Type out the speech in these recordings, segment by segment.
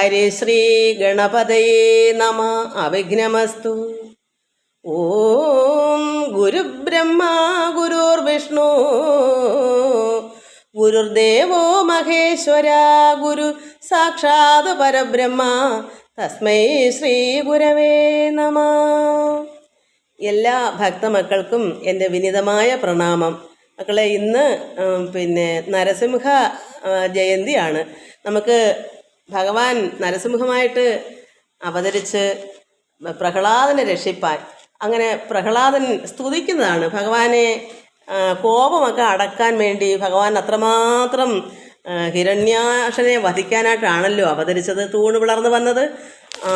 ഹരിശ്രീ ഗണപതയേ നമ. അവിഘ്നമസ്തു. ഓം ഗുരുബ്രഹ്മ ഗുരുർവിഷ്ണു ഗുരുർദേവോ മഹേശ്വര ഗുരു സാക്ഷാത് പരബ്രഹ്മ തസ്മൈ ശ്രീ ഗുരവേ നമ. എല്ലാ ഭക്തമക്കൾക്കും എൻ്റെ വിനീതമായ പ്രണാമം. മക്കളെ, ഇന്ന് നരസിംഹ ജയന്തിയാണ്. നമുക്ക് ഭഗവാൻ നരസിംഹമായിട്ട് അവതരിച്ച് പ്രഹ്ലാദനെ രക്ഷിപ്പാൻ, അങ്ങനെ പ്രഹ്ലാദൻ സ്തുതിക്കുന്നതാണ്. ഭഗവാനെ കോപമൊക്കെ അടക്കാൻ വേണ്ടി ഭഗവാൻ അത്രമാത്രം ഹിരണ്യാക്ഷനെ വധിക്കാനായിട്ടാണല്ലോ അവതരിച്ചത്, തൂണ് പിളർന്ന് വന്നത്. ആ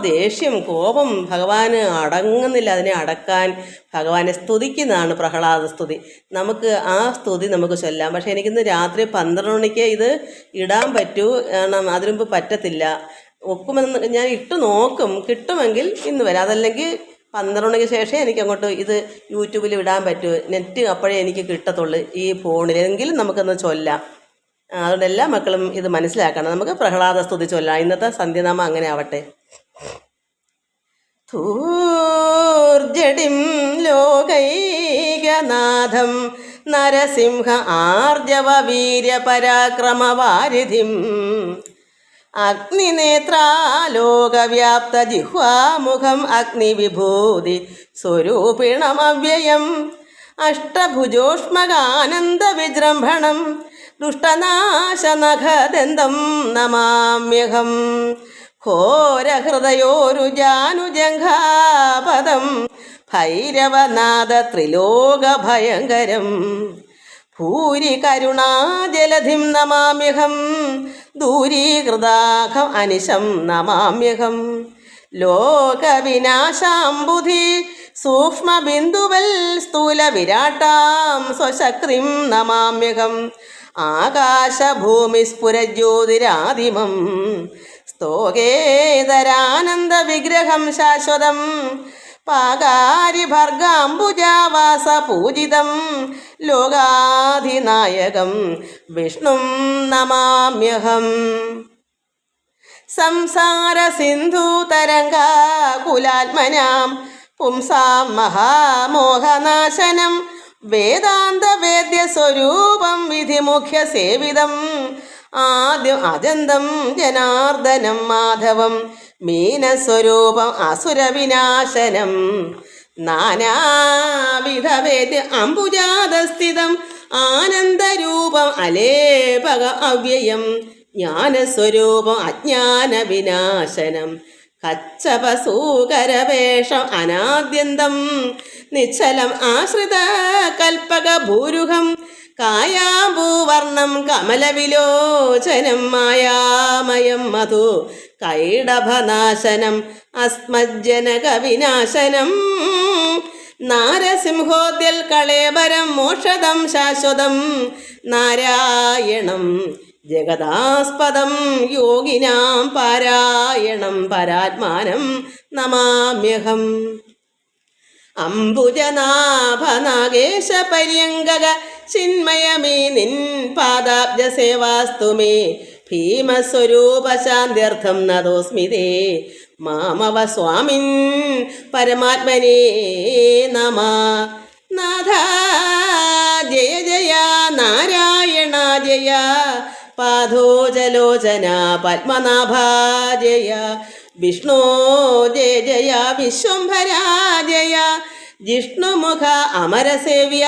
ദേഷ്യം, കോപം ഭഗവാന് അടങ്ങുന്നില്ല. അതിനെ അടക്കാൻ ഭഗവാനെ സ്തുതിക്കുന്നതാണ് പ്രഹ്ലാദ സ്തുതി. നമുക്ക് ആ സ്തുതി നമുക്ക് ചൊല്ലാം. പക്ഷേ എനിക്കിന്ന് രാത്രി 12 മണിക്ക് ഇത് ഇടാൻ പറ്റൂ, കാരണം അതിനുമുമ്പ് പറ്റത്തില്ല. ഒക്കുമെന്ന് ഞാൻ ഇട്ട് നോക്കും, കിട്ടുമെങ്കിൽ ഇന്ന് വരാം. അതല്ലെങ്കിൽ 12 മണിക്ക് ശേഷം എനിക്ക് അങ്ങോട്ട് ഇത് യൂട്യൂബിൽ ഇടാൻ പറ്റൂ. നെറ്റ് അപ്പോഴേ എനിക്ക് കിട്ടത്തുള്ളൂ ഈ ഫോണിൽ. എങ്കിലും നമുക്കൊന്ന് ചൊല്ലാം. അതുകൊണ്ട് എല്ലാ മക്കളും ഇത് മനസ്സിലാക്കണം. നമുക്ക് പ്രഹ്ലാദ സ്തുതി ചൊല്ലാം. ഇന്നത്തെ സന്ധ്യനാമം അങ്ങനെ ആവട്ടെ. ധൂർജടിം ലോകൈകനാഥം നരസിംഹ ആർജവ വീര്യ പരാക്രമവാരിധിം അഗ്നിനേത്രാലോകവ്യാപ്ത ജിഹ്വാമുഖം അഗ്നിവിഭൂതി സ്വരൂപിണമവ്യയം അഷ്ടഭുജോഷ്മകാനന്ദ വിജൃംഭണം ദുഷ്ടനാശനഖദന്തം നമാമ്യഹം ഘോരഹൃദയോരുജാനുജംഘാപദം ഭൈരവനാദ ത്രിലോകഭയങ്കരം ഭൂരി കരുണാജലധിം നമാമ്യഹം ദൂരീകൃതാഖം അനിശം നമാമ്യഹം ലോകവിനാശാംബുധി സൂക്ഷ്മബിന്ദുവൽ സ്ഥൂല വിരാട്ടാം സ്വശക്തിം നമാമ്യഹം ആകാശഭൂമിസ്ഫുരജ്യോതിരാദിമം സ്തോകേതരാനന്ദ വിഗ്രഹം ശാശ്വതം പാകാരിഭർഗാംബുജാവാസ പൂജിതം ലോകാധിനായകം വിഷ്ണും നമാമ്യഹം സംസാര സിന്ധു തരംഗാകുലാത്മനാം പുംസാം മഹാമോഹനാശനം വേദാന്ത വേദ്യ സ്വരൂപം വിധിമുഖ്യ സേവിതം ആദ്യം അജന്തം ജനാർദ്ദനം മാധവം മീനസ്വരൂപം അസുരവിനാശനം നാനാവിധ വേദ്യ അംബുജാതസ്ഥിതം ആനന്ദരൂപം അലേപക അവ്യയം ജ്ഞാനസ്വരൂപം അജ്ഞാന വിനാശനം കച്ചപസൂകരവേഷം അനാദ്യന്തം നിശ്ചലം ആശ്രിത കൽപ്പക ഭൂരുഹം കായാമ്പൂവർണം കമലവിലോചനം മായാമയം മധു കൈഡഭനാശനം അസ്മജ്ജനക വിനാശനം നാരസിംഹോദ്യൽ കളേബരം മോക്ഷദം ശാശ്വതം നാരായണം ജഗദാസ്പദം യോഗിനാം പാരായണം പരാത്മാനം നമാമ്യഹം അംബുജനാഭനാഗേശ പര്യങ്കക ചിന്മയമേ നിൻ പാദാബ്ജ സേവാസ്തു മേ ഭീമസ്വരൂപശാന്ത്യർത്ഥം നതോസ്മി തേ മാമവ സ്വാമിൻ പരമാത്മനേ നമ. നാഥ ജയ ജയ നാരായണ ജയ പാദോജലോചന പത്മനാഭ ജയ വിഷ്ണു ജയ ജയ വിശ്വംഭരാ ജയ ജിഷ്ണുമുഖ അമരസേവ്യ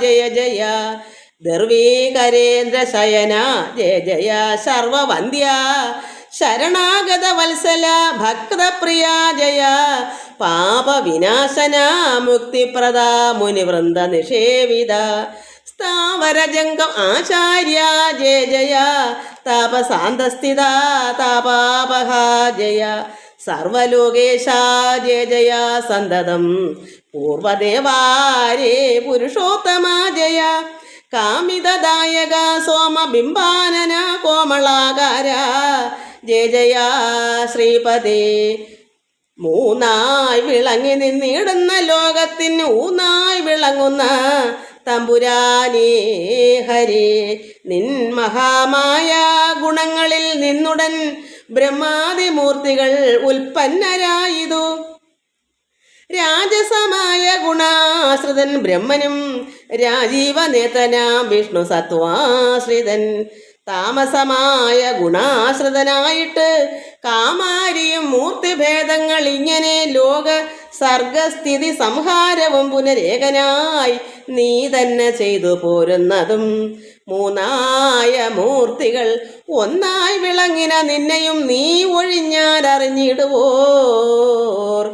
ജയ ജയ ദർവീകരേന്ദ്ര ശയന ജയ ജയ സർവവന്ദ്യ ശരണാഗത വത്സല ഭക്തപ്രിയ ജയ പാപവിനാശന മുക്തിപ്രദ മുനിവൃന്ദ നിഷേവിത സ്ഥാവരജംഗം ആചാര്യ ജയ ജയ താപസാന്തസ്ഥിത താപാപഹ ജയ സർവലോകേശ ജയ ജയ സന്തതം പൂർവദേവാരേ പുരുഷോത്തമ ജയ കാമിതദായക സോമബിംബാനന കോമളാകാര ജയ ജയ ശ്രീപദേ മൂന്നായി വിളങ്ങി നിന്നിടുന്ന ലോകത്തിന് ഊന്നായി വിളങ്ങുന്ന തമ്പുരാനേ ഹരേ നിൻ മഹാമായ ഗുണങ്ങളിൽ നിന്നുടൻ ബ്രഹ്മാദിമൂർത്തികൾ ഉൽപ്പന്നരായിതു. രാജസമായ ഗുണാശ്രിതൻ ബ്രഹ്മനും രാജീവനേതനാം വിഷ്ണു സത്വാശ്രിതൻ. താമസമായ ഗുണാശ്രിതനായിട്ട് കാമാരിയും മൂർത്തിഭേദങ്ങൾ ഇങ്ങനെ ലോക സർഗസ്ഥിതി സംഹാരവും പുനരേകനായി നീ തന്നെ ചെയ്തു പോരുന്നതും. മൂന്നായ മൂർത്തികൾ ഒന്നായി വിളങ്ങിന നിന്നെയും നീ ഒഴിഞ്ഞാൽ അറിഞ്ഞിടുവോർ.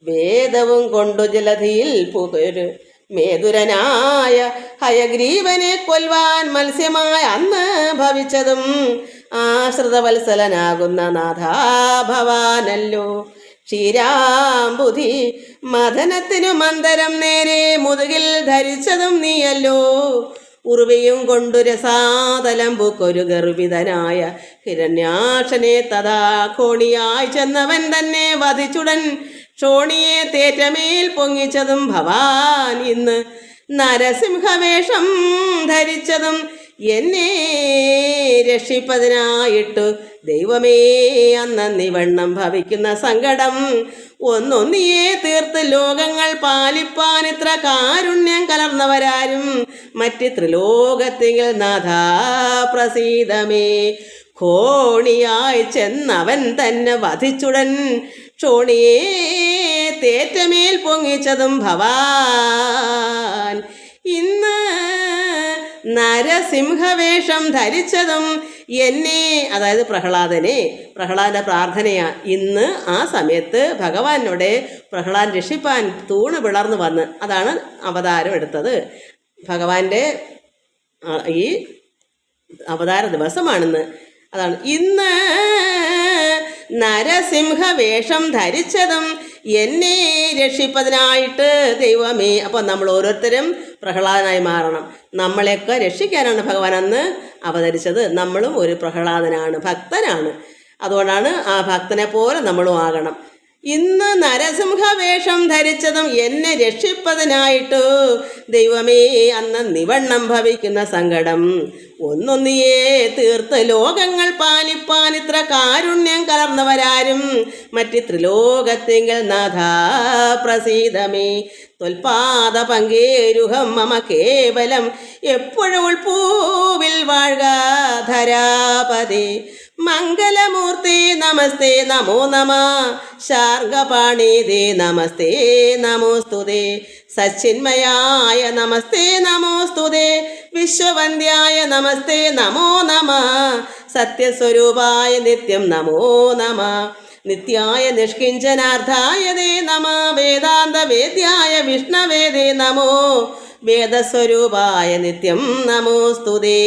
വേദവും കൊണ്ടു ജലധിയിൽ പുകരു മേതുരനായ ഹയഗ്രീവനെ കൊൽവാൻ മത്സ്യമായ അന്ന് ഭവിച്ചതും ആശ്രിതവത്സലനാകുന്ന നാഥാ ഭവാനല്ലോ. ക്ഷീരാംബുധി മദനത്തിനു മന്ദരം നേരെ മുതുകിൽ ധരിച്ചതും നീയല്ലോ. ഉറുവയും കൊണ്ടു രസാതലം പൂക്കൊരു ഗർഭിതനായ ഹിരണ്യാക്ഷനെ തഥാ കോണിയായി ചെന്നവൻ തന്നെ വധിച്ചുടൻ ക്ഷോണിയെ തേറ്റമേൽ പൊങ്ങിച്ചതും ഭവാൻ ഇന്ന് നരസിംഹവേഷം ധരിച്ചതും എന്നെ രക്ഷിപ്പതിനായിട്ടു ദൈവമേ അന്നിവണ്ണം ഭവിക്കുന്ന സങ്കടം ഒന്നൊന്നിയെ തീർത്ത് ലോകങ്ങൾ പാലിപ്പാൻ ഇത്ര കാരുണ്യം കലർന്നവരാരും മറ്റ് ത്രിലോകത്തിൽ നാഥാ പ്രസീദമേ. കോണിയായി ചെന്നവൻ തന്നെ വധിച്ചുടൻ ക്ഷോണിയെ തേറ്റമേൽ പൊങ്ങിച്ചതും ഭവാൻ ഇന്ന് നരസിംഹവേഷം ധരിച്ചതും എന്നെ, അതായത് പ്രഹ്ലാദന്റെ പ്രാർത്ഥനയാ. ഇന്ന് ആ സമയത്ത് ഭഗവാനോടെ പ്രഹ്ലാദൻ രക്ഷിപ്പാൻ തൂണ് പിളർന്നു വന്ന് അതാണ് അവതാരം എടുത്തത്. ഭഗവാന്റെ ഈ അവതാര ദിവസമാണെന്ന്. അതാണ് ഇന്ന് നരസിംഹവേഷം ധരിച്ചതും എന്നെ രക്ഷിപ്പതിനായിട്ട് ദൈവമേ. അപ്പോൾ നമ്മൾ ഓരോരുത്തരും പ്രഹ്ലാദനായി മാറണം. നമ്മളെയൊക്കെ രക്ഷിക്കാനാണ് ഭഗവാൻ അന്ന് അവതരിച്ചത്. നമ്മളും ഒരു പ്രഹ്ലാദനാണ്, ഭക്തനാണ്. അതുകൊണ്ടാണ് ആ ഭക്തനെ പോലെ നമ്മളും ആകണം. ഇന്ന് നരസിംഹവേഷം ധരിച്ചതും എന്നെ രക്ഷിപ്പതിനായിട്ട് ദൈവമേ അന്ന് നിവണ്ണം ഭവിക്കുന്ന സങ്കടം ഒന്നൊന്നിയെ തീർത്ത് ലോകങ്ങൾ പാലിപ്പാൻ ഇത്ര കാരുണ്യം കലർന്നവരാരും മറ്റ് ത്രിലോകത്തിങ്കൽ നാഥാ പ്രസീദമേ. തൊൽപാദ പങ്കേരുഹം മമ കേവലം എപ്പോഴും ഉൾപൂവിൽ വാഴ്ക ധരാപതി. മംഗലമൂർത്തി നമസ്തേ നമോ നമ. ശാർഗപാണീതേ നമസ്തേ നമോസ്തുതേ. സച്ചിന്മയായ നമസ്തേ നമോസ്തുതേ. വിശ്വവന്ദ്യായ നമസ്തേ നമോ നമ. സത്യസ്വരൂപായ നിത്യം നമോ നമ. നിത്യായ നിഷ്കിഞ്ചനാർത്ഥായ ദേ നമ. വേദാന്ത വേദ്യായ വിഷ്ണവേദേ നമോ. വേദസ്വരൂപായ നിത്യം നമോസ്തുതേ.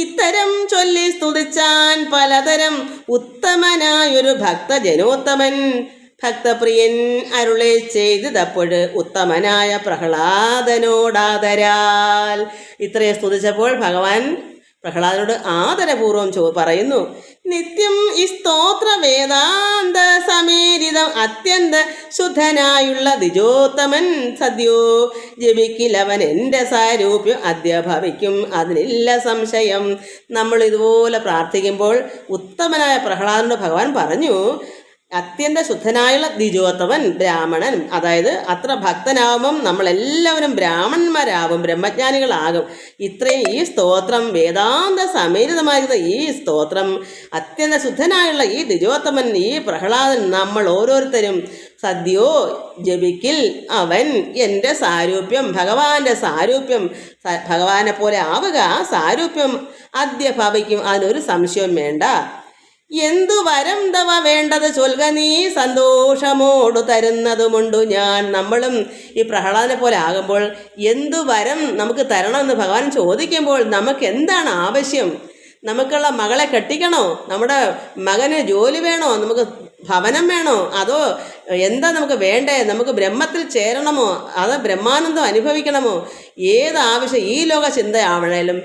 ഇത്തരം ചൊല്ലി സ്തുതിച്ചാൻ പലതരം ഉത്തമനായൊരു ഭക്തജനോത്തമൻ ഭക്തപ്രിയൻ അരുളെ ചെയ്തപ്പോൾ ഉത്തമനായ പ്രഹ്ലാദനോടാദരാൽ. ഇത്രയും സ്തുതിച്ചപ്പോൾ ഭഗവാൻ പ്രഹ്ലാദനോട് ആദരപൂർവം പറയുന്നു. നിത്യം ഈ സ്തോത്ര വേദാന്ത സമേരിതം അത്യന്ത ശുദ്ധനായുള്ള ദ്വിജോത്തമൻ സദ്യോ ജപിക്കിലവൻ എൻ്റെ സാരൂപ്യം അദ്യ ഭവിക്കും, അതിനില്ല സംശയം. നമ്മൾ ഇതുപോലെ പ്രാർത്ഥിക്കുമ്പോൾ ഉത്തമനായ പ്രഹ്ലാദനോട് ഭഗവാൻ പറഞ്ഞു, അത്യന്ത ശുദ്ധനായുള്ള ദ്വിജോത്തമൻ ബ്രാഹ്മണൻ, അതായത് അത്ര ഭക്തനാവുമ്പം നമ്മളെല്ലാവരും ബ്രാഹ്മണന്മാരാകും, ബ്രഹ്മജ്ഞാനികളാകും. ഇത്രയും ഈ സ്തോത്രം വേദാന്ത സമേരിതമായിരുന്ന ഈ സ്തോത്രം അത്യന്ത ശുദ്ധനായുള്ള ഈ ദ്വിജോത്തമൻ ഈ പ്രഹ്ലാദൻ നമ്മൾ ഓരോരുത്തരും സദ്യോ ജപിക്കിൽ അവൻ എൻ്റെ സാരൂപ്യം, ഭഗവാന്റെ സാരൂപ്യം, ഭഗവാനെ പോലെ ആവുക, ആ സാരൂപ്യം അദ്യ ഭവിക്കും, അതിനൊരു സംശയവും വേണ്ട. എന്തു വരം തവ വേണ്ടത് ചൊൽക നീ, സന്തോഷമോടു തരുന്നതുമുണ്ടു ഞാൻ. നമ്മളും ഈ പ്രഹ്ലാദനെ പോലെ ആകുമ്പോൾ എന്തു വരം നമുക്ക് തരണമെന്ന് ഭഗവാൻ ചോദിക്കുമ്പോൾ നമുക്ക് എന്താണ് ആവശ്യം? നമുക്കുള്ള മകളെ കെട്ടിക്കണോ? നമ്മുടെ മകന് ജോലി വേണോ? നമുക്ക് ഭവനം വേണോ? അതോ എന്താ നമുക്ക് വേണ്ടേ? നമുക്ക് ബ്രഹ്മത്തിൽ ചേരണമോ? അതോ ബ്രഹ്മാനന്ദം അനുഭവിക്കണമോ? ഏത് ആവശ്യം ഈ ലോക ചിന്തയാവണേലും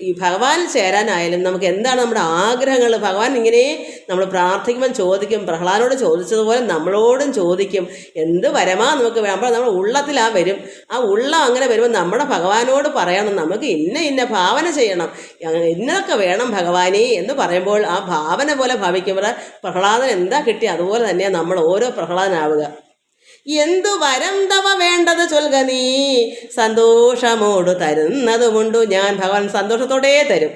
ഈ ഭഗവാൻ ചേരാനായാലും നമുക്ക് എന്താണ് നമ്മുടെ ആഗ്രഹങ്ങൾ, ഭഗവാൻ ഇങ്ങനെ നമ്മൾ പ്രാർത്ഥിക്കുമ്പം ചോദിക്കും. പ്രഹ്ലാദനോട് ചോദിച്ചതുപോലെ നമ്മളോടും ചോദിക്കും, എന്ത് വരമാ നമുക്ക് വേണം. അപ്പോൾ നമ്മുടെ ഉള്ളത്തിൽ വരും. ആ ഉള്ളം അങ്ങനെ വരുമ്പോൾ നമ്മുടെ ഭഗവാനോട് പറയണം, നമുക്ക് ഇന്ന ഭാവന ചെയ്യണം, ഇന്നതൊക്കെ വേണം ഭഗവാനേ എന്ന് പറയുമ്പോൾ ആ ഭാവന പോലെ ഭാവിക്കുമ്പോൾ പ്രഹ്ലാദൻ എന്താ കിട്ടി അതുപോലെ തന്നെയാണ് നമ്മൾ ഓരോ പ്രഹ്ലാദനാവുക. എന്തു വരം തവ വേണ്ടത് ചൊൽക നീ, സന്തോഷമോട് തരുന്നതുമുണ്ടു ഞാൻ. ഭഗവാൻ സന്തോഷത്തോടെ തരും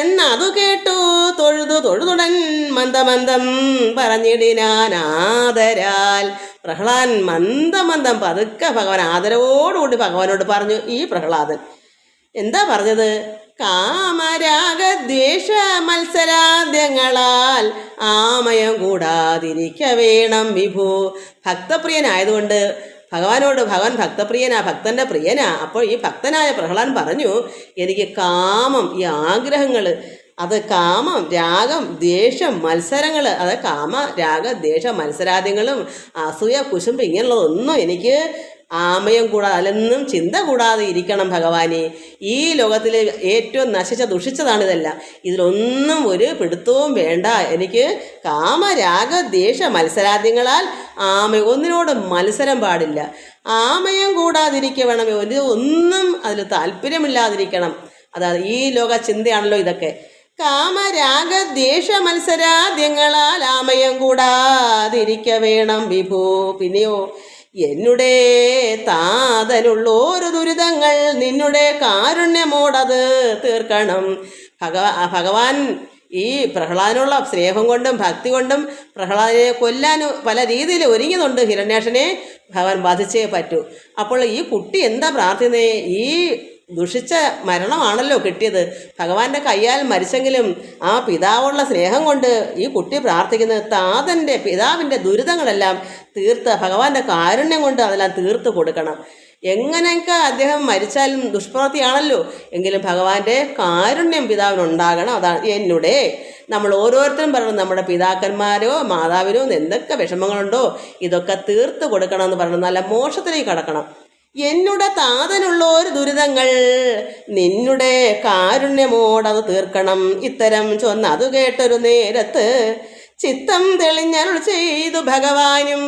എന്നതു കേട്ടു തൊഴുതുടൻ മന്ദമന്ദം പറഞ്ഞിടിനാൻ ആദരാൽ. പ്രഹ്ലാദൻ മന്ദം പതുക്കെ ഭഗവാൻ ആദരവോടുകൂടി ഭഗവാനോട് പറഞ്ഞു. ഈ പ്രഹ്ലാദൻ എന്താ പറഞ്ഞത്? കാമരാഗദ്വേഷ മത്സരാദ്യങ്ങളാൽ ആമയം കൂടാതിരിക്ക വേണം വിഭു. ഭക്തപ്രിയനായതുകൊണ്ട് ഭഗവാൻ ഭക്തപ്രിയനാ, ഭക്തൻ്റെ പ്രിയനാ. അപ്പോൾ ഈ ഭക്തനായ പ്രഹ്ലാദൻ പറഞ്ഞു, എനിക്ക് കാമം, ഈ ആഗ്രഹങ്ങൾ, അത് കാമം, രാഗം, ദ്വേഷം, മത്സരങ്ങൾ, അത് കാമ രാഗ ദ്വേഷ മത്സരാദ്യങ്ങളും അസൂയ കുശുമ്പ് ഇങ്ങനെയുള്ളതൊന്നും എനിക്ക് ആമയം കൂടാതെ, അതിലൊന്നും ചിന്ത കൂടാതെ ഇരിക്കണം ഭഗവാനെ. ഈ ലോകത്തിൽ ഏറ്റവും ദുഷിച്ചതാണിതെല്ലാം. ഇതിലൊന്നും ഒരു പിടുത്തവും വേണ്ട. എനിക്ക് കാമരാഗ ദ്വേഷ മത്സരാദ്യങ്ങളാൽ ഒന്നിനോട് മത്സരം പാടില്ല. ആമയം കൂടാതിരിക്ക വേണം, ഒന്നും അതിൽ താല്പര്യമില്ലാതിരിക്കണം. അതാണ് ഈ ലോക ചിന്തയാണല്ലോ ഇതൊക്കെ. കാമരാഗ ദ്വേഷ മത്സരാദ്യങ്ങളാൽ ആമയം കൂടാതിരിക്ക വേണം വിഭു. പിന്നെയോ എന്നുടെ താതനുള്ളോരു ദുരിതങ്ങൾ നിന്നുടെ കാരുണ്യമോടത് തീർക്കണം. ഭഗവാൻ ഈ പ്രഹ്ലാദനുള്ള സ്നേഹം കൊണ്ടും ഭക്തി കൊണ്ടും പ്രഹ്ലാദനെ കൊല്ലാൻ പല രീതിയിൽ ഒരുങ്ങിയതുണ്ട്. ഹിരണ്യാക്ഷനെ ഭഗവാൻ ബാധിച്ചേ പറ്റൂ. അപ്പോൾ ഈ കുട്ടി എന്താ പ്രാർത്ഥിക്കുന്നത്? ഈ ദുഷിച്ച മരണമാണല്ലോ കിട്ടിയത്. ഭഗവാന്റെ കയ്യാൽ മരിച്ചെങ്കിലും ആ പിതാവുള്ള സ്നേഹം കൊണ്ട് ഈ കുട്ടി പ്രാർത്ഥിക്കുന്നത് പിതാവിൻ്റെ ദുരിതങ്ങളെല്ലാം തീർത്ത് ഭഗവാന്റെ കാരുണ്യം കൊണ്ട് അതെല്ലാം തീർത്ത് കൊടുക്കണം. എങ്ങനെയൊക്കെ അദ്ദേഹം മരിച്ചാലും ദുഷ്പ്രവൃത്തിയാണല്ലോ, എങ്കിലും ഭഗവാന്റെ കാരുണ്യം പിതാവിനുണ്ടാകണം. അതാണ് എന്നുടെ. നമ്മൾ ഓരോരുത്തരും പറയണം, നമ്മുടെ പിതാക്കന്മാരോ മാതാവിനോ എന്തൊക്കെ വിഷമങ്ങളുണ്ടോ ഇതൊക്കെ തീർത്ത് കൊടുക്കണം എന്ന് പറയണം. നല്ല മോക്ഷത്തിലേക്ക് കടക്കണം. എന്നുടെ താതനുള്ളൊരു ദുരിതങ്ങൾ നിന്നുടെ കാരുണ്യമോടത് തീർക്കണം. ഇത്തരം ചൊന്നതു കേട്ടൊരു നേരത്ത് ചിത്തം തെളിഞ്ഞരുൾ ചെയ്തു ഭഗവാനും.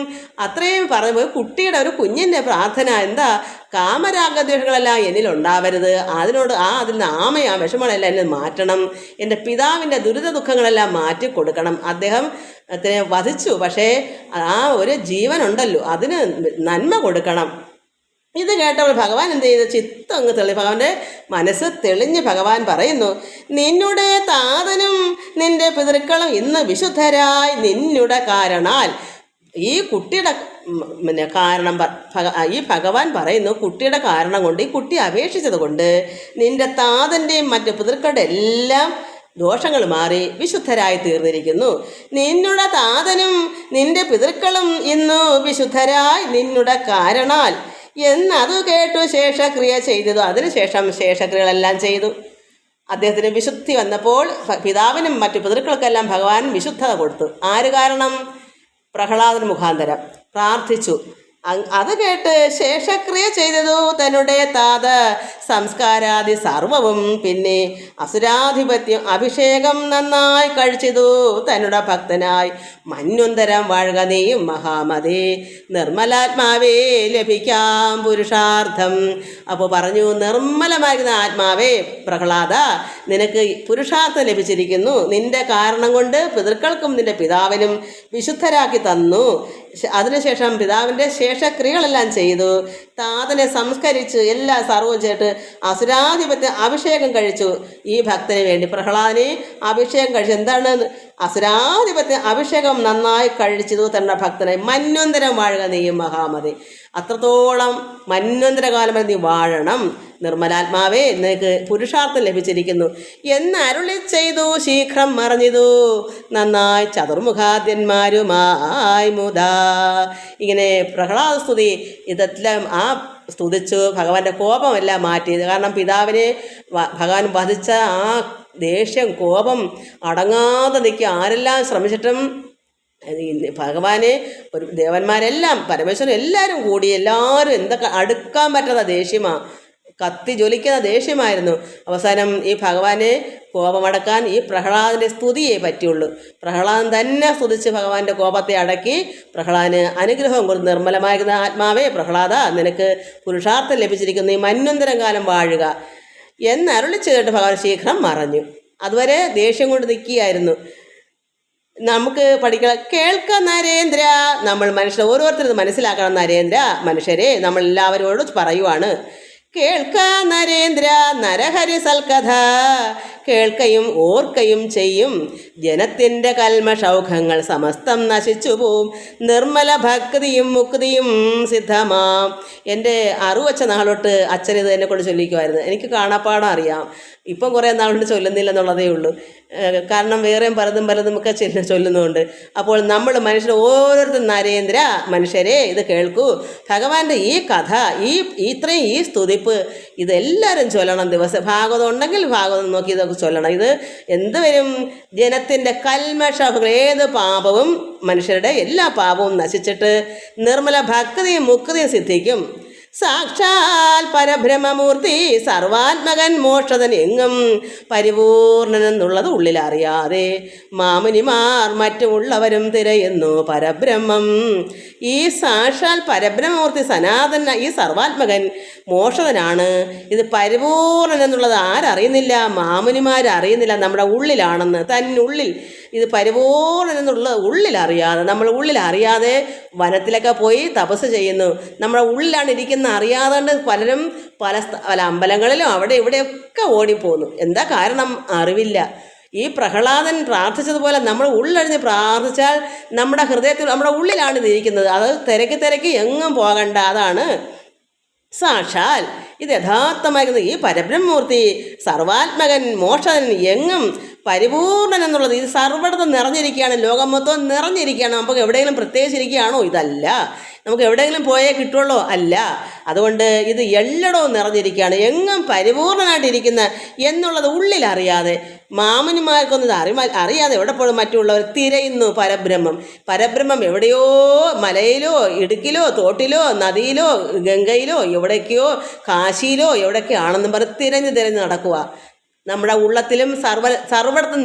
അത്രയും പറയുമ്പോൾ കുട്ടിയുടെ ഒരു കുഞ്ഞിൻ്റെ പ്രാർത്ഥന എന്താ? കാമരാഗദ്വേഷങ്ങളെല്ലാം എന്നിലുണ്ടാവരുത്, അതിൽ നിന്ന് ആ വിഷമങ്ങളെല്ലാം എന്നെ മാറ്റണം. എൻ്റെ പിതാവിൻ്റെ ദുരിത ദുഃഖങ്ങളെല്ലാം മാറ്റി കൊടുക്കണം. അദ്ദേഹത്തിനെ വധിച്ചു, പക്ഷേ ആ ഒരു ജീവനുണ്ടല്ലോ അതിന് നന്മ കൊടുക്കണം. ഇത് കേട്ടപ്പോൾ ഭഗവാൻ എന്ത് ചെയ്തു? ചിത്തം അങ്ങ് ഭഗവാന്റെ മനസ്സ് തെളിഞ്ഞ് ഭഗവാൻ പറയുന്നു, നിന്നുടെ താതനും നിന്റെ പിതൃക്കളും ഇന്ന് വിശുദ്ധരായി നിന്നുടെ കാരണാൽ. ഈ കുട്ടിയുടെ കാരണം ഈ ഭഗവാൻ പറയുന്നു, കുട്ടിയുടെ കാരണം കൊണ്ട്, ഈ കുട്ടി അപേക്ഷിച്ചത് കൊണ്ട് നിന്റെ താതൻ്റെയും മറ്റ് പിതൃക്കളുടെ എല്ലാം ദോഷങ്ങൾ മാറി വിശുദ്ധരായി തീർന്നിരിക്കുന്നു. നിന്നുടെ താതനും നിന്റെ പിതൃക്കളും ഇന്നു വിശുദ്ധരായി നിന്നുടെ കാരണാൽ എന്നതു കേട്ടു ശേഷക്രിയ ചെയ്തതു. അതിനുശേഷം ശേഷക്രിയകളെല്ലാം ചെയ്തു. അദ്ദേഹത്തിന് വിശുദ്ധി വന്നപ്പോൾ പിതാവിനും മറ്റു പിതൃക്കൾക്കെല്ലാം ഭഗവാൻ വിശുദ്ധത കൊടുത്തു. ആര് കാരണം? പ്രഹ്ലാദൻ മുഖാന്തരം പ്രാർത്ഥിച്ചു. അത് കേട്ട് ശേഷക്രിയ ചെയ്തതു തന്നുടെ താത സംസ്കാരാദി സർവവും. പിന്നെ അസുരാധിപത്യം അഭിഷേകം നന്നായി കഴിച്ചതു തന്നുടെ ഭക്തനായി. മന്വന്തരം വാഴുക നീയും മഹാമതേ, നിർമ്മലാത്മാവേ ലഭിക്കാം പുരുഷാർത്ഥം. അപ്പോൾ പറഞ്ഞു, നിർമ്മലമായിരുന്ന ആത്മാവേ പ്രഹ്ലാദ, നിനക്ക് പുരുഷാർത്ഥം ലഭിച്ചിരിക്കുന്നു. നിന്റെ കാരണം കൊണ്ട് പിതൃക്കൾക്കും നിന്റെ പിതാവിനും വിശുദ്ധരാക്കി തന്നു. അതിനുശേഷം പിതാവിൻ്റെ ശേഷക്രിയകളെല്ലാം ചെയ്തു. താതനെ സംസ്കരിച്ച് എല്ലാ സർവ്വം ചേർത്ത് അസുരാധിപത്യ അഭിഷേകം കഴിച്ചു. ഈ ഭക്തന് വേണ്ടി പ്രഹ്ലാദനെ അഭിഷേകം കഴിച്ചു. എന്താണ്? അസുരാധിപത്യ അഭിഷേകം നന്നായി കഴിച്ചതു തന്നെ ഭക്തനെ. മന്വന്തരം വാഴുക നീയും മഹാമതി. അത്രത്തോളം മന്വന്തരകാലം വരെ നീ വാഴണം. നിർമ്മലാത്മാവേ, നിനക്ക് പുരുഷാർത്ഥം ലഭിച്ചിരിക്കുന്നു എന്ന് അരുളി ചെയ്തു. ശീഘ്രം മറിഞ്ഞിതു നന്നായി ചതുർമുഖാദ്യന്മാരുമായി മുതാ. ഇങ്ങനെ പ്രഹ്ലാദ സ്തുതി ഇതെല്ലാം സ്തുതിച്ചു ഭഗവാന്റെ കോപമെല്ലാം മാറ്റി. കാരണം പിതാവിനെ ഭഗവാൻ വധിച്ച ആ ദേഷ്യം, കോപം അടങ്ങാതെ നിൽക്കുക. ആരെല്ലാം ശ്രമിച്ചിട്ടും ഭഗവാനെ ദേവന്മാരെല്ലാം പരമേശ്വരൻ എല്ലാവരും കൂടി എല്ലാവരും എന്തൊക്കെ അടുക്കാൻ പറ്റാത്ത ദേഷ്യമാണ്. കത്തി ജ്വലിക്കുന്ന ദേഷ്യമായിരുന്നു. അവസാനം ഈ ഭഗവാനെ കോപമടക്കാൻ ഈ പ്രഹ്ലാദൻ്റെ സ്തുതിയേ പറ്റുള്ളൂ. പ്രഹ്ലാദൻ തന്നെ സ്തുതിച്ച് ഭഗവാന്റെ കോപത്തെ അടക്കി പ്രഹ്ലാദന് അനുഗ്രഹം കൊടുത്ത്, നിർമ്മലമായിരുന്ന ആത്മാവേ പ്രഹ്ലാദ, നിനക്ക് പുരുഷാർത്ഥം ലഭിച്ചിരിക്കുന്ന ഈ മന്വന്തരം കാലം വാഴുക എന്നരുളി ചെയ്തിട്ട് ഭഗവാൻ ശീഘ്രം മറഞ്ഞു. അതുവരെ ദേഷ്യം കൊണ്ട് നിൽക്കുകയായിരുന്നു. നമുക്ക് പഠിക്കണം. കേൾക്ക നരേന്ദ്ര, നമ്മൾ മനുഷ്യർ ഓരോരുത്തരും മനസ്സിലാക്കണം. നരേന്ദ്ര, മനുഷ്യരെ നമ്മൾ എല്ലാവരോടും പറയുവാണ്. കേൾക്ക നരേന്ദ്ര നരഹരി സൽക്കഥ, കേൾക്കയും ഓർക്കയും ചെയ്യും ജനത്തിൻ്റെ കൽമഷൗഖങ്ങൾ സമസ്തം നശിച്ചു പോവും, നിർമ്മല ഭക്തിയും മുക്തിയും സിദ്ധമാം. എൻ്റെ അറിവച്ച നാളോട്ട് അച്ഛൻ ഇത് എന്നെ കൊണ്ട് ചൊല്ലിക്കുമായിരുന്നു. എനിക്ക് കാണാപ്പാടം അറിയാം. ഇപ്പം കുറേ നാളുകൊണ്ട് ചൊല്ലുന്നില്ല എന്നുള്ളതേ ഉള്ളൂ. കാരണം വേറെയും പലതും ഒക്കെ ചൊല്ലുന്നുണ്ട്. അപ്പോൾ നമ്മൾ മനുഷ്യർ ഓരോരുത്തരും നരേന്ദ്ര, മനുഷ്യരെ ഇത് കേൾക്കൂ. ഭഗവാന്റെ ഈ കഥ, ഇത്രയും ഈ സ്തുതിപ്പ് ഇതെല്ലാവരും ചൊല്ലണം. ദിവസം ഭാഗവതം ഉണ്ടെങ്കിൽ ഭാഗവതം നോക്കി ഇതൊക്കെ ചൊല്ലണം. ഇത് എന്ത് വരും? ജനത്തിൻ്റെ കൽമഷങ്ങൾ, ഏത് പാപവും, മനുഷ്യരുടെ എല്ലാ പാപവും നശിച്ചിട്ട് നിർമ്മല ഭക്തിയും മുക്തിയും സിദ്ധിക്കും. സാക്ഷാൽ പരബ്രഹ്മമൂർത്തി സർവാത്മകൻ മോക്ഷതൻ എങ്ങും പരിപൂർണനെന്നുള്ളത് ഉള്ളിലറിയാതെ മാമുനിമാർ മറ്റുമുള്ളവരും തിരയുന്നു പരബ്രഹ്മം. ഈ സാക്ഷാൽ പരബ്രഹ്മമൂർത്തി സനാതന ഈ സർവാത്മകൻ മോക്ഷതനാണ്. ഇത് പരിപൂർണനെന്നുള്ളത് ആരറിയുന്നില്ല? മാമുനിമാരറിയുന്നില്ല. നമ്മുടെ ഉള്ളിലാണെന്ന്, തന്നുള്ളിൽ ഇത് പരിപൂർണനെന്നുള്ള ഉള്ളിലറിയാതെ, നമ്മൾ ഉള്ളിലറിയാതെ വനത്തിലൊക്കെ പോയി തപസ് ചെയ്യുന്നു. നമ്മുടെ ഉള്ളിലാണ് ഇരിക്കുന്ന അറിയാതെ പലരും പല അമ്പലങ്ങളിലും അവിടെ ഇവിടെയൊക്കെ ഓടിപ്പോകുന്നു. എന്താ കാരണം? അറിവില്ല. ഈ പ്രഹ്ലാദൻ പ്രാർത്ഥിച്ചതുപോലെ നമ്മൾ ഉള്ളഴിഞ്ഞ് പ്രാർത്ഥിച്ചാൽ നമ്മുടെ ഹൃദയത്തിൽ, നമ്മുടെ ഉള്ളിലാണ് ഇതിരിക്കുന്നത്. അത് തിരക്കി എങ്ങും പോകണ്ട. അതാണ് സാക്ഷാൽ ഇത് യഥാർത്ഥമായിരിക്കുന്നത്. ഈ പരബ്രഹ്മമൂർത്തി സർവാത്മകൻ മോക്ഷൻ എങ്ങും പരിപൂർണൻ എന്നുള്ളത് ഇത് സർവ്വടത്തും നിറഞ്ഞിരിക്കുകയാണ്. ലോകം മൊത്തം നിറഞ്ഞിരിക്കുകയാണ്. നമുക്ക് എവിടെയെങ്കിലും പ്രത്യേകിച്ചിരിക്കുകയാണോ? ഇതല്ല. നമുക്ക് എവിടെയെങ്കിലും പോയേ കിട്ടുള്ളൂ? അല്ല. അതുകൊണ്ട് ഇത് എല്ലടവും നിറഞ്ഞിരിക്കുകയാണ്, എങ്ങും പരിപൂർണനായിട്ടിരിക്കുന്ന എന്നുള്ളത് ഉള്ളിലറിയാതെ, മാമുനിമാർക്കൊന്നും ഇത് അറിയാതെ എവിടെപ്പോഴും മറ്റുള്ളവർ തിരയുന്നു പരബ്രഹ്മം എവിടെയോ മലയിലോ ഇടുക്കിലോ തോട്ടിലോ നദിയിലോ ഗംഗയിലോ എവിടേക്കോ കാശിയിലോ എവിടെയൊക്കെ ആണെന്നും പറഞ്ഞ് തിരഞ്ഞ് നടക്കുക. നമ്മുടെ ഉള്ളത്തിലും സർവ്വടത്തും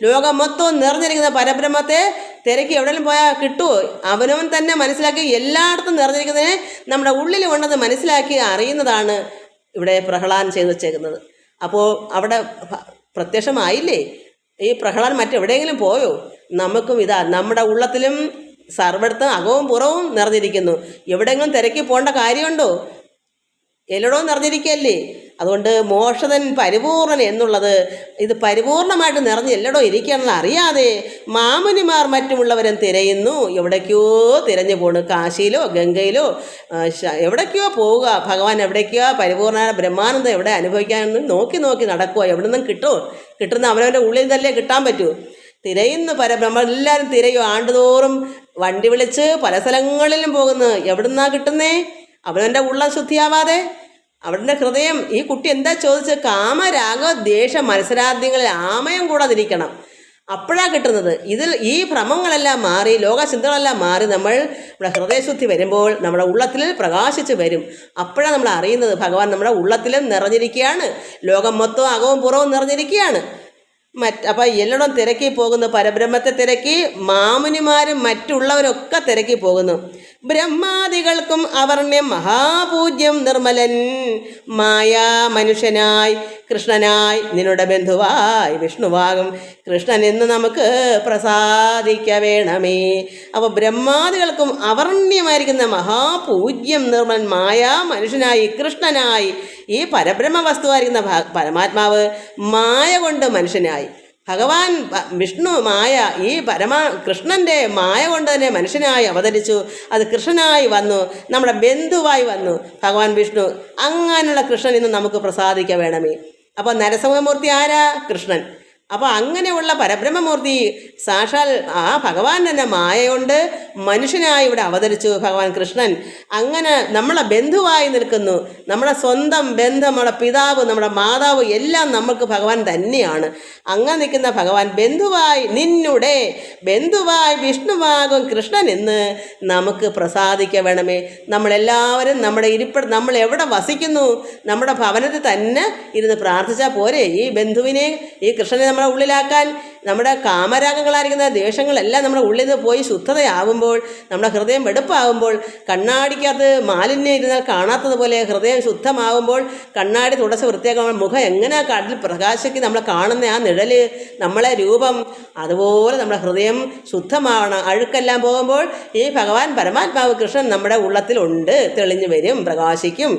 ലോകം മൊത്തവും നിറഞ്ഞിരിക്കുന്ന പരബ്രഹ്മത്തെ തിരക്കി എവിടെയെങ്കിലും പോയാൽ കിട്ടുമോ? അവനവൻ തന്നെ മനസ്സിലാക്കി എല്ലായിടത്തും നിറഞ്ഞിരിക്കുന്നതിനെ നമ്മുടെ ഉള്ളിൽ ഉണ്ടെന്ന് മനസ്സിലാക്കി അറിയുന്നതാണ് ഇവിടെ പ്രഹ്ലാദൻ ചെയ്തു വച്ചേക്കുന്നത്. അപ്പോൾ അവിടെ പ്രത്യക്ഷമായില്ലേ? ഈ പ്രഹ്ലാദൻ മറ്റെവിടെയെങ്കിലും പോയോ? നമുക്കും ഇതാ നമ്മുടെ ഉള്ളത്തിലും സർവ്വടത്തും അകവും പുറവും നിറഞ്ഞിരിക്കുന്നു. എവിടെയെങ്കിലും തിരക്കി പോകേണ്ട കാര്യമുണ്ടോ? എല്ലായിടവും നിറഞ്ഞിരിക്കുകയല്ലേ? അതുകൊണ്ട് മോക്ഷതൻ പരിപൂർണൻ എന്നുള്ളത് ഇത് പരിപൂർണമായിട്ട് നിറഞ്ഞ് എല്ലായിടവും ഇരിക്കുകയാണെന്ന് അറിയാതെ മാമുനിമാർ മറ്റുമുള്ളവരും തിരയുന്നു. എവിടേക്കോ തിരഞ്ഞു പോണു. കാശിയിലോ ഗംഗയിലോ എവിടേക്കോ പോവുക. ഭഗവാൻ എവിടേക്കോ പരിപൂർണ ബ്രഹ്മാനന്ദം എവിടെ അനുഭവിക്കാമെന്ന് നോക്കി നടക്കുക. എവിടെ നിന്നും കിട്ടുന്ന അവനവൻ്റെ ഉള്ളിൽ തന്നെ കിട്ടാൻ പറ്റൂ. തിരയുന്നു പരബ്രഹ്മം. എല്ലാവരും തിരയും. ആണ്ടുതോറും വണ്ടി വിളിച്ച് പല സ്ഥലങ്ങളിലും പോകുന്നു. എവിടുന്നാ കിട്ടുന്നേ? അവനവൻ്റെ ഉള്ളം ശുദ്ധിയാവാതെ. അവരുടെ ഹൃദയം, ഈ കുട്ടി എന്താ ചോദിച്ച്, കാമരാഗ ദ്വേഷ മത്സരാർത്ഥികളിൽ ആമയം കൂടാതിരിക്കണം. അപ്പോഴാണ് കിട്ടുന്നത്. ഈ ഭ്രമങ്ങളെല്ലാം മാറി, ലോകചിന്തകളെല്ലാം മാറി നമ്മുടെ ഹൃദയശുദ്ധി വരുമ്പോൾ നമ്മുടെ ഉള്ളത്തിൽ പ്രകാശിച്ച് വരും. അപ്പോഴാണ് നമ്മൾ അറിയുന്നത് ഭഗവാൻ നമ്മുടെ ഉള്ളത്തിലും നിറഞ്ഞിരിക്കുകയാണ്, ലോകം മൊത്തവും അകവും പുറവും നിറഞ്ഞിരിക്കുകയാണ്. അപ്പം എല്ലായിടവും തിരക്കി പോകുന്നു. പരബ്രഹ്മത്തെ തിരക്കി മാമുനിമാരും മറ്റുള്ളവരൊക്കെ തിരക്കി പോകുന്നു. ബ്രഹ്മാദികൾക്കും അവർണ്യം മഹാപൂജ്യം നിർമ്മലൻ മായാ മനുഷ്യനായി കൃഷ്ണനായി നിന്നുടെ ബന്ധുവായി വിഷ്ണുവാകും കൃഷ്ണൻ എന്ന് നമുക്ക് പ്രസാദിക്ക വേണമേ. അപ്പോൾ ബ്രഹ്മാദികൾക്കും അവർണ്യമായിരിക്കുന്ന മഹാപൂജ്യം നിർമ്മലൻ മായാ മനുഷ്യനായി കൃഷ്ണനായി ഈ പരബ്രഹ്മ വസ്തുവായിരിക്കുന്ന പരമാത്മാവ് മായ കൊണ്ട് മനുഷ്യനായി. ഭഗവാൻ വിഷ്ണു മായ, ഈ കൃഷ്ണൻ്റെ മായ കൊണ്ട് തന്നെ മനുഷ്യനായി അവതരിച്ചു. അത് കൃഷ്ണനായി വന്നു, നമ്മുടെ ബന്ധുവായി വന്നു ഭഗവാൻ വിഷ്ണു. അങ്ങനെയുള്ള കൃഷ്ണൻ ഇന്ന് നമുക്ക് പ്രസാദിക്ക വേണമേ. അപ്പോൾ നരസിംഹമൂർത്തി ആരാ? കൃഷ്ണൻ. അപ്പോൾ അങ്ങനെയുള്ള പരബ്രഹ്മമൂർത്തി സാക്ഷാൽ ആ ഭഗവാൻ തന്നെ മായ കൊണ്ട് മനുഷ്യനായി ഇവിടെ അവതരിച്ചു ഭഗവാൻ കൃഷ്ണൻ. അങ്ങനെ നമ്മളെ ബന്ധുവായി നിൽക്കുന്നു. നമ്മുടെ സ്വന്തം ബന്ധം, നമ്മുടെ പിതാവ്, നമ്മുടെ മാതാവ് എല്ലാം നമ്മൾക്ക് ഭഗവാൻ തന്നെയാണ്. അങ്ങനെ നിൽക്കുന്ന ഭഗവാൻ ബന്ധുവായി നിന്നുടെ ബന്ധുവായി വിഷ്ണുവാകും കൃഷ്ണൻ എന്ന് നമുക്ക് പ്രസാദിക്ക വേണമേ. നമ്മളെല്ലാവരും നമ്മൾ എവിടെ വസിക്കുന്നു നമ്മുടെ ഭവനത്തിൽ തന്നെ ഇരുന്ന് പ്രാർത്ഥിച്ചാൽ പോരെ ഈ ബന്ധുവിനെ, ഈ കൃഷ്ണനെ നമ്മുടെ ഉള്ളിലാക്കാൻ. നമ്മുടെ കാമരാഗങ്ങളായിരിക്കുന്ന ദേഷ്യങ്ങളെല്ലാം നമ്മുടെ ഉള്ളിൽ നിന്ന് പോയി ശുദ്ധതയാവുമ്പോൾ, നമ്മുടെ ഹൃദയം വെടുപ്പാകുമ്പോൾ, കണ്ണാടിക്കകത്ത് മാലിന്യം ഇരുന്നാൽ കാണാത്തതുപോലെ ഹൃദയം ശുദ്ധമാകുമ്പോൾ, കണ്ണാടി തുടച്ച് വൃത്തിയാക്കുമ്പോൾ മുഖം എങ്ങനെ കടലിൽ പ്രകാശിക്ക് നമ്മൾ കാണുന്ന ആ നിഴല്, നമ്മളെ രൂപം, അതുപോലെ നമ്മുടെ ഹൃദയം ശുദ്ധമാവണം. അഴുക്കെല്ലാം പോകുമ്പോൾ ഈ ഭഗവാൻ പരമാത്മാവ് കൃഷ്ണൻ നമ്മുടെ ഉള്ളത്തിലുണ്ട്, തെളിഞ്ഞു വരും, പ്രകാശിക്കും.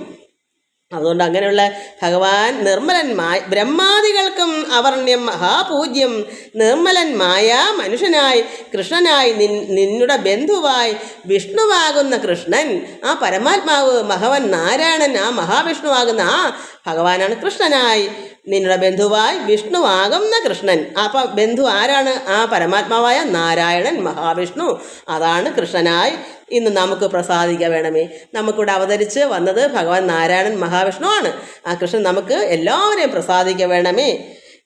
അതുകൊണ്ട് അങ്ങനെയുള്ള ഭഗവാൻ നിർമ്മലന്മായ ബ്രഹ്മാദികൾക്കും അവർണ്യം മഹാപൂജ്യം നിർമ്മലന്മായ മനുഷ്യനായി കൃഷ്ണനായി നിന്നുടെ ബന്ധുവായി വിഷ്ണുവാകുന്ന കൃഷ്ണൻ, ആ പരമാത്മാവ് ഭഗവാൻ നാരായണൻ, ആ മഹാവിഷ്ണുവാകുന്ന ആ ഭഗവാനാണ് കൃഷ്ണനായി നിന്നുടെ ബന്ധുവായി വിഷ്ണുവാകുന്ന കൃഷ്ണൻ. അപ്പം ബന്ധു ആരാണ്? ആ പരമാത്മാവായ നാരായണൻ മഹാവിഷ്ണു, അതാണ് കൃഷ്ണനായി ഇന്ന് നമുക്ക് പ്രസാദിക്കുക വേണമേ. നമുക്കിവിടെ അവതരിച്ച് വന്നത് ഭഗവാൻ നാരായണൻ മഹാവിഷ്ണു ആണ്. ആ കൃഷ്ണൻ നമുക്ക് എല്ലാവരെയും പ്രസാദിക്കുക വേണമേ.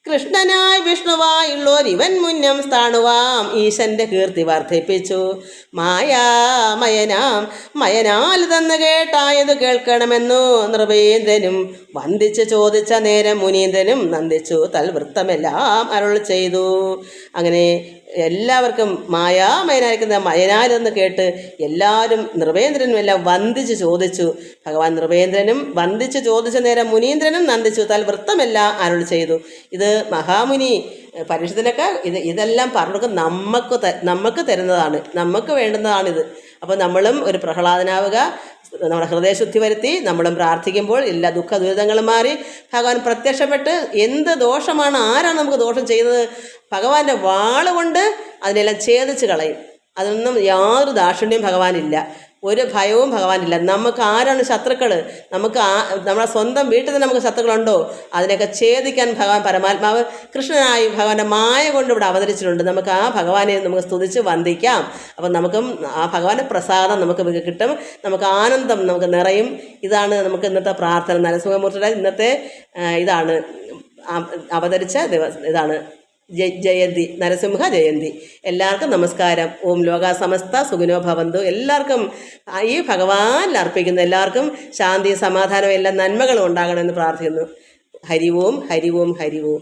കൃഷ്ണനായി വിഷ്ണുവായുള്ളോർ ഇവൻ മുന്നം സ്ഥാണുവാം ഈശന്റെ കീർത്തി വർദ്ധിപ്പിച്ചു. മയനാൽ തന്ന് കേട്ടായത് കേൾക്കണമെന്നു നൃപേന്ദ്രനും വന്ദിച്ച് ചോദിച്ച നേരം മുനീന്ദ്രനും നന്ദിച്ചു തൽവൃത്തമെല്ലാം അരുൾ ചെയ്തു. അങ്ങനെ എല്ലാവർക്കും മയനായിരിക്കുന്ന മയനാലെന്ന് കേട്ട് എല്ലാവരും നൃപേന്ദ്രനും എല്ലാം വന്ദിച്ച് ചോദിച്ചു. ഭഗവാൻ നൃപേന്ദ്രനും വന്ദിച്ച് ചോദിച്ച നേരം മുനീന്ദ്രനും നന്ദിച്ചു തൽവൃത്തമെല്ലാം അരുൾ ചെയ്തു. ഇത് മഹാമുനി പരീക്ഷത്തിനൊക്കെ ഇതെല്ലാം പറഞ്ഞു നമുക്ക് തരുന്നതാണ്, നമുക്ക് വേണ്ടുന്നതാണിത്. അപ്പോൾ നമ്മളും ഒരു പ്രഹ്ലാദനാവുക, നമ്മുടെ ഹൃദയശുദ്ധി വരുത്തി നമ്മളും പ്രാർത്ഥിക്കുമ്പോൾ എല്ലാ ദുഃഖ ദുരിതങ്ങളും മാറി ഭഗവാൻ പ്രത്യക്ഷപ്പെട്ട് എന്ത് ദോഷമാണ്, ആരാണ് നമുക്ക് ദോഷം ചെയ്തത്, ഭഗവാന്റെ വാളുകൊണ്ട് അതിനെല്ലാം ഛേദിച്ച് കളയും. അതിനൊന്നും യാതൊരു ദാക്ഷിണ്യവും ഭഗവാനില്ല, ഒരു ഭയവും ഭഗവാനില്ല. നമുക്ക് ആരാണ് ശത്രുക്കൾ? നമ്മുടെ സ്വന്തം വീട്ടിൽ തന്നെ നമുക്ക് ശത്രുക്കളുണ്ടോ? അതിനെയൊക്കെ ഛേദിക്കാൻ ഭഗവാൻ പരമാത്മാവ് കൃഷ്ണനായി ഭഗവാന്റെ മായ കൊണ്ട് ഇവിടെ അവതരിച്ചിട്ടുണ്ട്. നമുക്ക് ആ ഭഗവാനെ നമുക്ക് സ്തുതിച്ച് വന്ദിക്കാം. അപ്പം നമുക്കും ആ ഭഗവാന്റെ പ്രസാദം നമുക്ക് കിട്ടും, നമുക്ക് ആനന്ദം നമുക്ക് നിറയും. ഇതാണ് നമുക്ക് ഇന്നത്തെ പ്രാർത്ഥന. നരസിംഹമൂർത്തിയുടെ ഇന്നത്തെ ഇതാണ് അവതരിച്ച ഇതാണ് ജയന്തി, നരസിംഹ ജയന്തി. എല്ലാവർക്കും നമസ്കാരം. ഓം ലോകാ സമസ്ത സുഖിനോ ഭവന്തു. എല്ലാവർക്കും ഈ ഭഗവാനിൽ അർപ്പിക്കുന്നു. എല്ലാവർക്കും ശാന്തി, സമാധാനം, എല്ലാ നന്മകളും ഉണ്ടാകണമെന്ന് പ്രാർത്ഥിക്കുന്നു. ഹരി ഓം, ഹരി ഓം, ഹരി ഓം.